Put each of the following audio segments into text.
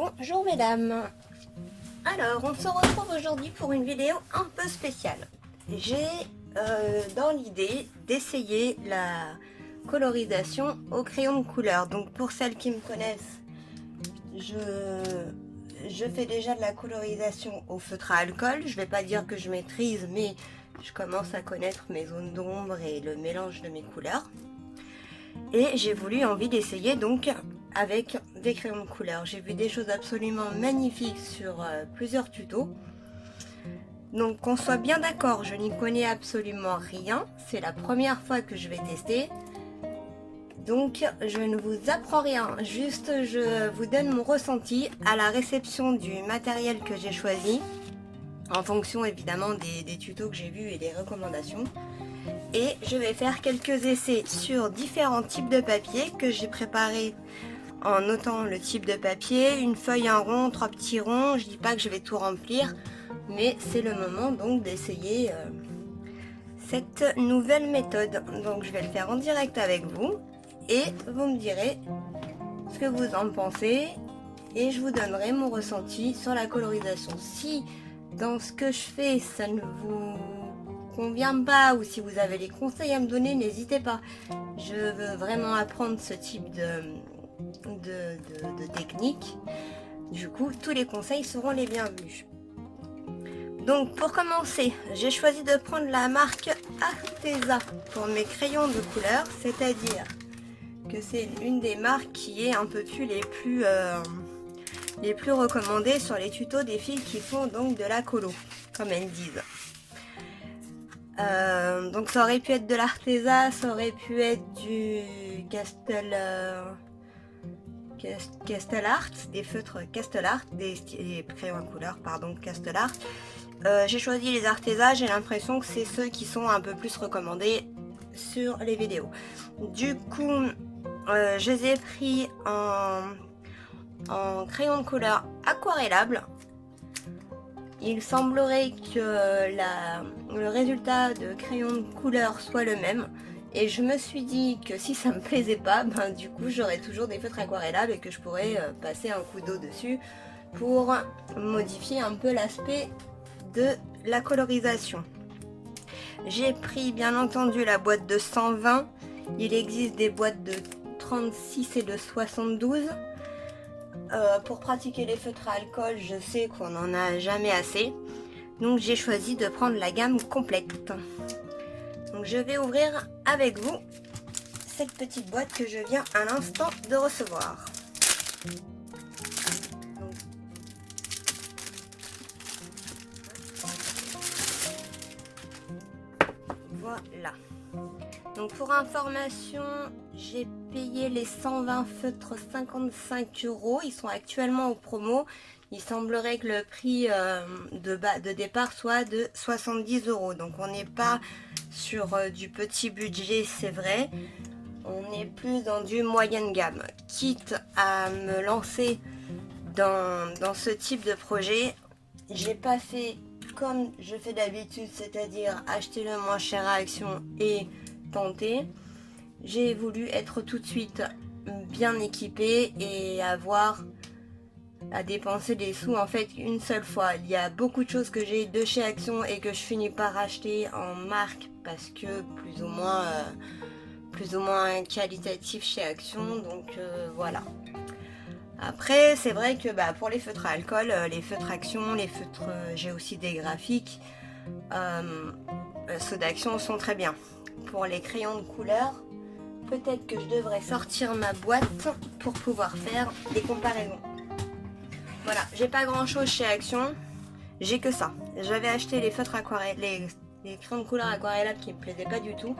Bonjour mesdames. Alors on se retrouve aujourd'hui pour une vidéo un peu spéciale. J'ai dans l'idée d'essayer la colorisation au crayon de couleur. Donc pour celles qui me connaissent, je fais déjà de la colorisation au feutre à alcool. Je vais pas dire que je maîtrise, mais je commence à connaître mes zones d'ombre et le mélange de mes couleurs. Et j'ai envie d'essayer donc avec des crayons de couleur. J'ai vu des choses absolument magnifiques sur plusieurs tutos. Donc qu'on soit bien d'accord, je n'y connais absolument rien. C'est la première fois que je vais tester. Donc je ne vous apprends rien, juste je vous donne mon ressenti à la réception du matériel que j'ai choisi. En fonction évidemment des tutos que j'ai vus et des recommandations. Et je vais faire quelques essais sur différents types de papier que j'ai préparé en notant le type de papier, une feuille, un rond, 3 petits ronds. Je dis pas que je vais tout remplir, mais c'est le moment donc d'essayer cette nouvelle méthode. Donc je vais le faire en direct avec vous et vous me direz ce que vous en pensez et je vous donnerai mon ressenti sur la colorisation. Si dans ce que je fais ça ne vous convient pas ou si vous avez des conseils à me donner, n'hésitez pas. Je veux vraiment apprendre ce type de technique. Du coup, tous les conseils seront les bienvenus. Donc pour commencer, j'ai choisi de prendre la marque Arteza pour mes crayons de couleur, c'est-à-dire que c'est une des marques qui est un peu plus les plus recommandées sur les tutos des filles qui font donc de la colo, comme elles disent. Donc ça aurait pu être de l'Arteza, ça aurait pu être du Castellart, des feutres Castellart, des crayons à couleur, pardon, Castellart. J'ai choisi les Arteza, j'ai l'impression que c'est ceux qui sont un peu plus recommandés sur les vidéos. Du coup, je les ai pris en crayon de couleur aquarellable. Il semblerait que le résultat de crayon de couleur soit le même. Et je me suis dit que si ça me plaisait pas, ben, du coup j'aurais toujours des feutres aquarellables et que je pourrais passer un coup d'eau dessus pour modifier un peu l'aspect de la colorisation. J'ai pris bien entendu la boîte de 120. Il existe des boîtes de 36 et de 72. Pour pratiquer les feutres à alcool, je sais qu'on n'en a jamais assez. Donc j'ai choisi de prendre la gamme complète. Donc je vais ouvrir avec vous cette petite boîte que je viens à l'instant de recevoir. Donc, voilà. Donc pour information, j'ai payé les 120 feutres 55 €. Ils sont actuellement au promo. Il semblerait que le prix de départ soit de 70 €. Donc on n'est pas sur du petit budget, c'est vrai. On est plus dans du moyenne gamme. Quitte à me lancer dans ce type de projet, j'ai pas fait comme je fais d'habitude, c'est-à-dire acheter le moins cher à Action et tenter. J'ai voulu être tout de suite bien équipée et avoir à dépenser des sous en fait une seule fois. Il y a beaucoup de choses que j'ai de chez Action et que je finis par acheter en marque parce que plus ou moins qualitatif chez Action, donc voilà. Après c'est vrai que pour les feutres à alcool, les feutres Action, les feutres, j'ai aussi des graphiques, ceux d'Action sont très bien. Pour les crayons de couleur, peut-être que je devrais sortir ma boîte pour pouvoir faire des comparaisons. Voilà, j'ai pas grand chose chez Action, j'ai que ça. J'avais acheté les feutres aquarelles, les crayons de couleur aquarellables qui me plaisaient pas du tout,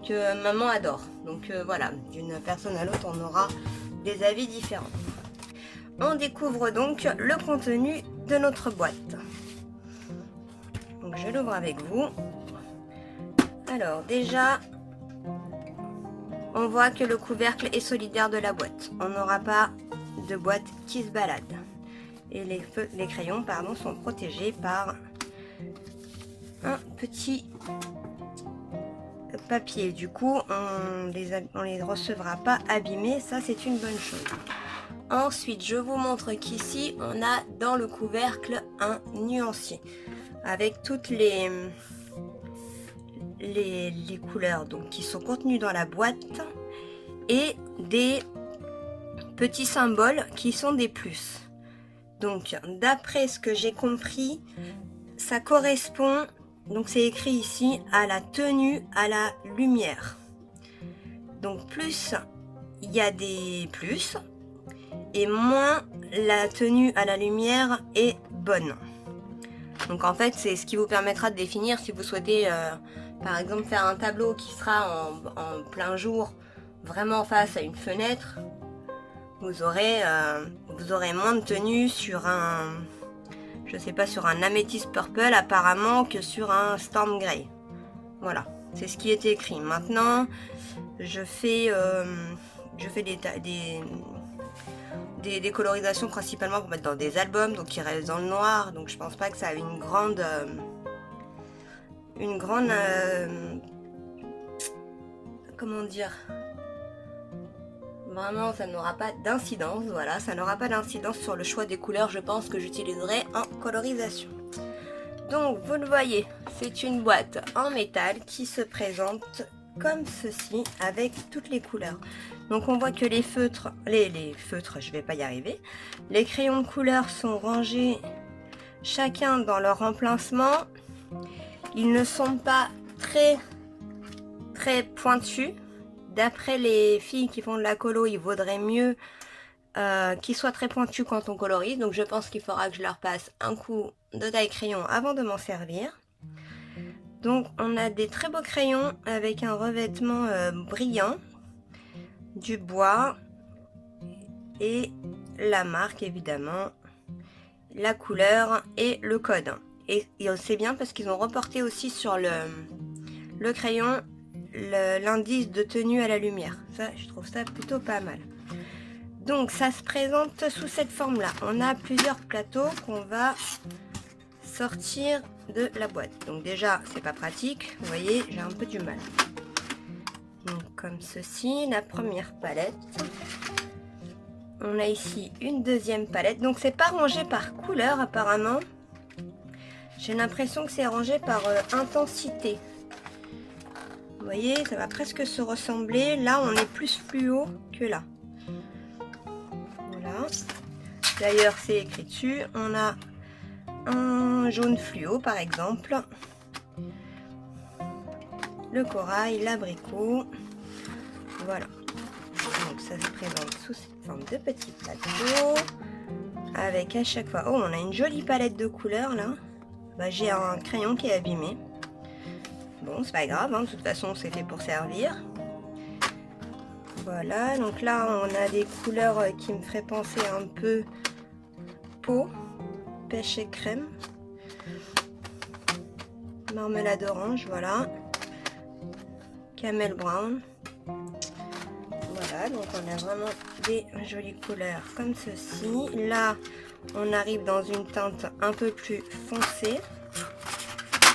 que maman adore. Donc voilà, d'une personne à l'autre, on aura des avis différents. On découvre donc le contenu de notre boîte. Donc je l'ouvre avec vous. Alors déjà, on voit que le couvercle est solidaire de la boîte. On n'aura pas de boîte qui se balade. Et les crayons sont protégés par un petit papier. Du coup, on les recevra pas abîmés. Ça, c'est une bonne chose. Ensuite, je vous montre qu'ici, on a dans le couvercle un nuancier avec toutes les couleurs donc, qui sont contenues dans la boîte et des petits symboles qui sont des plus. Donc, d'après ce que j'ai compris, ça correspond, donc c'est écrit ici, à la tenue à la lumière. Donc, plus il y a des plus, et moins la tenue à la lumière est bonne. Donc en fait c'est ce qui vous permettra de définir si vous souhaitez par exemple faire un tableau qui sera en plein jour, vraiment face à une fenêtre. Vous aurez moins de tenue sur un, je sais pas, sur un améthyste purple apparemment que sur un storm grey. Voilà, c'est ce qui est écrit. Maintenant je fais des colorisations principalement pour mettre dans des albums, donc qui restent dans le noir, donc je pense pas que ça a une grande comment dire, vraiment ça n'aura pas d'incidence, voilà, ça n'aura pas d'incidence sur le choix des couleurs, je pense que j'utiliserai en colorisation. Donc vous le voyez, c'est une boîte en métal qui se présente comme ceci avec toutes les couleurs. Donc on voit que les feutres, je vais pas y arriver, les crayons de couleur sont rangés chacun dans leur emplacement. Ils ne sont pas très pointus. D'après les filles qui font de la colo, il vaudrait mieux qu'ils soient très pointus quand on colorise. Donc je pense qu'il faudra que je leur passe un coup de taille crayon avant de m'en servir. Donc on a des très beaux crayons avec un revêtement brillant, du bois et la marque évidemment, la couleur et le code. Et c'est bien parce qu'ils ont reporté aussi sur le crayon l'indice de tenue à la lumière. Ça, je trouve ça plutôt pas mal. Donc ça se présente sous cette forme là. On a plusieurs plateaux qu'on va sortir de la boîte. Donc déjà c'est pas pratique, vous voyez, j'ai un peu du mal. Donc comme ceci, la première palette. On a ici une deuxième palette. Donc c'est pas rangé par couleur apparemment. J'ai l'impression que c'est rangé par intensité. Vous voyez, ça va presque se ressembler. Là on est plus fluo que là. Voilà. D'ailleurs c'est écrit dessus. On a un jaune fluo par exemple, le corail, l'abricot, voilà. Donc ça se présente sous cette forme de petits plateaux avec à chaque fois, oh on a une jolie palette de couleurs là. Bah, j'ai un crayon qui est abîmé, bon c'est pas grave hein, de toute façon c'est fait pour servir. Voilà, donc là on a des couleurs qui me feraient penser un peu peau, pêche et crème, marmelade orange, voilà, camel brown. Voilà, donc on a vraiment des jolies couleurs comme ceci. Là on arrive dans une teinte un peu plus foncée,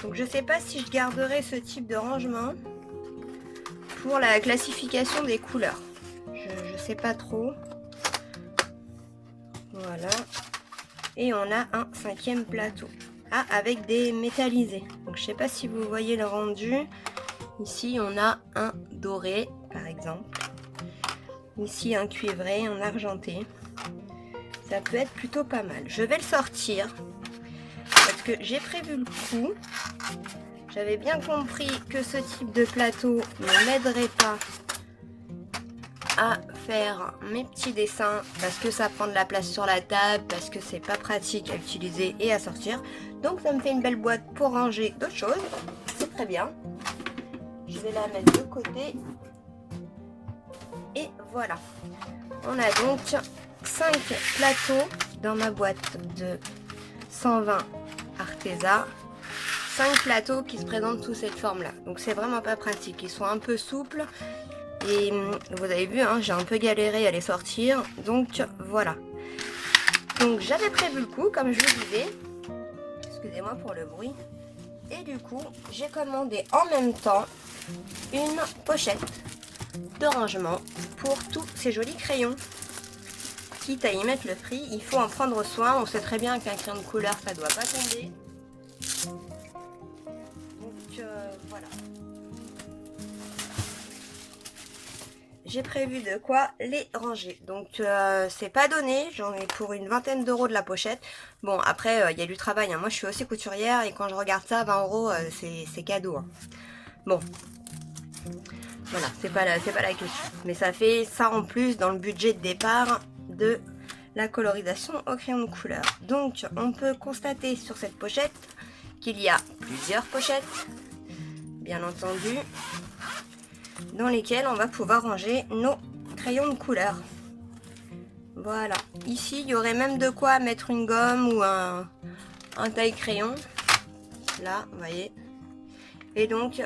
donc je sais pas si je garderai ce type de rangement pour la classification des couleurs, je sais pas trop. Voilà. Et on a un cinquième plateau. Ah, avec des métallisés. Donc je sais pas si vous voyez le rendu. Ici on a un doré par exemple. Ici un cuivré, un argenté. Ça peut être plutôt pas mal. Je vais le sortir parce que j'ai prévu le coup. J'avais bien compris que ce type de plateau ne m'aiderait pas à faire mes petits dessins parce que ça prend de la place sur la table, parce que c'est pas pratique à utiliser et à sortir. Donc ça me fait une belle boîte pour ranger d'autres choses. C'est très bien. Je vais la mettre de côté. Et voilà. On a donc 5 plateaux dans ma boîte de 120 Arteza. 5 plateaux qui se présentent sous cette forme là. Donc c'est vraiment pas pratique. Ils sont un peu souples. Et vous avez vu, hein, j'ai un peu galéré à les sortir. Donc voilà. Donc j'avais prévu le coup, comme je vous disais. Excusez-moi pour le bruit. Et du coup, j'ai commandé en même temps une pochette de rangement pour tous ces jolis crayons. quitte à y mettre le prix, il faut en prendre soin. On sait très bien qu'un crayon de couleur, ça doit pas tomber. Donc voilà. J'ai prévu de quoi les ranger. Donc c'est pas donné, j'en ai pour une vingtaine d'euros de la pochette. Bon après il y a du travail, hein. Moi je suis aussi couturière et quand je regarde ça, 20 euros c'est cadeau. Hein. Bon, voilà, c'est pas la question. Mais ça fait ça en plus dans le budget de départ de la colorisation au crayon de couleur. Donc on peut constater sur cette pochette qu'il y a plusieurs pochettes, bien entendu, dans lesquelles on va pouvoir ranger nos crayons de couleur. Voilà, ici il y aurait même de quoi mettre une gomme ou un taille-crayon. Là, vous voyez. Et donc,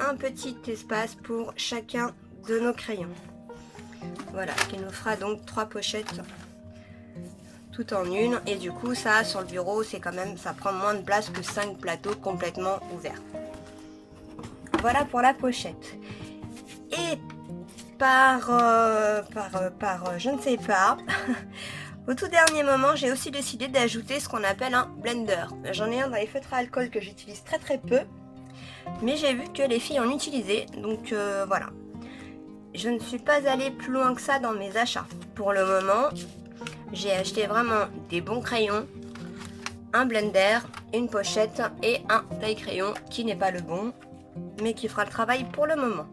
un petit espace pour chacun de nos crayons. Voilà, qui nous fera donc 3 pochettes tout en une. Et du coup, ça, sur le bureau, c'est quand même, ça prend moins de place que 5 plateaux complètement ouverts. Voilà pour la pochette. Et je ne sais pas, au tout dernier moment, j'ai aussi décidé d'ajouter ce qu'on appelle un blender. J'en ai un dans les feutres à alcool que j'utilise très peu, mais j'ai vu que les filles en utilisaient, donc voilà. Je ne suis pas allée plus loin que ça dans mes achats. Pour le moment, j'ai acheté vraiment des bons crayons, un blender, une pochette et un taille-crayon qui n'est pas le bon, mais qui fera le travail pour le moment.